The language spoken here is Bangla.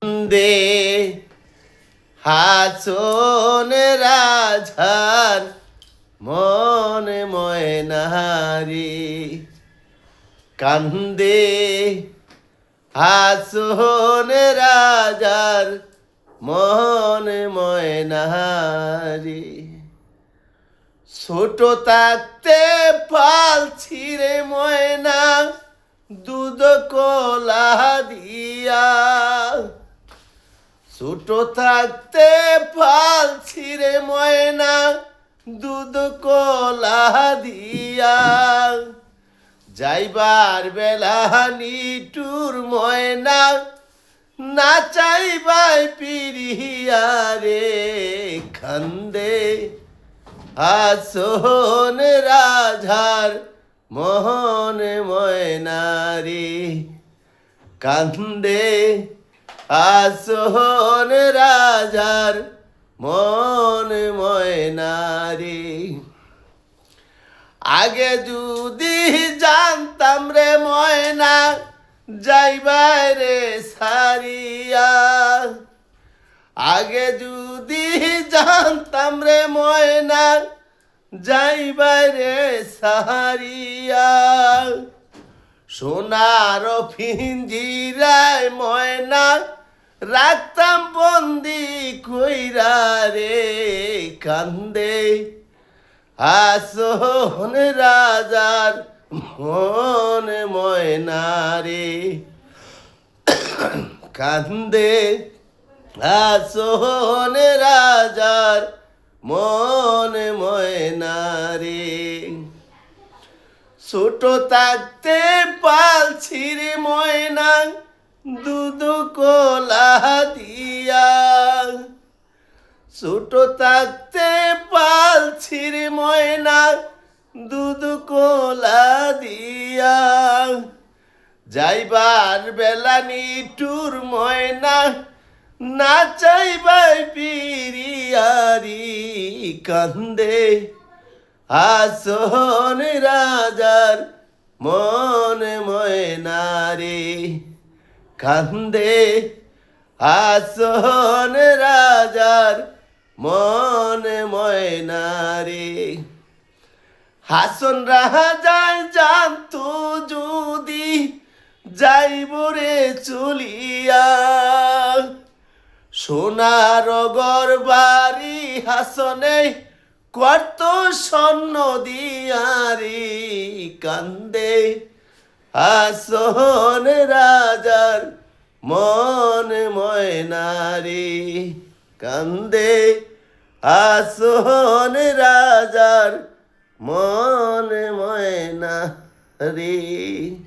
দে হাসন রাজার মনে ময়নারি কান্দে হাসন রাজার মনে ময়নারি ছোট থাকতে পাল ছিঁড়ে ময়না দুধ কোলা দিয়া ছোট থাকতে পাল ছিঁড়ে ময়না দুধ কোলা দিয়া যাইবার বেলা নিটুর ময়না না চাইবাই পিরিয়া রে খান্দে আসন রাজার মোহনে ময়নারি কান্দে আসন রাজার মনে ময়নারি আগে যদি জানতাম রে ময়না যাইবাই রে সারিয়া আগে যদি জানতাম রে ময়না যাইবাই রে সারিয়া সোনার পিঞ্জিরায় ময়না রাখতাম বন্দি কইরা রে কান্দে আসন রাজার মনে ময়নারি কান্দে আসন রাজার মনে ময়নারি ছোট থাকতে পাল ছিঁড়ে ময়না দুধ কোলা দিয়া ছোট থাকতে পাল ছিঁড়ে ময়না দুধ কোলা দিয়া যাইবার বেলা নিটুর ময়না না চাইবাই পিরিয়ারি কান্দে আসন রাজার মনে ময়নারি কান্দে আসন রাজার মনে ময়নারি হাসন রাজায় জানতো যদি যাইব রে চলিয়া সোনার গর বাড়ি হাসনে কত স্বর্ণ দিয়ারি কান্দে আসন রাজার মনে ময়নারি কান্দে আসন রাজার মনে ময়নারি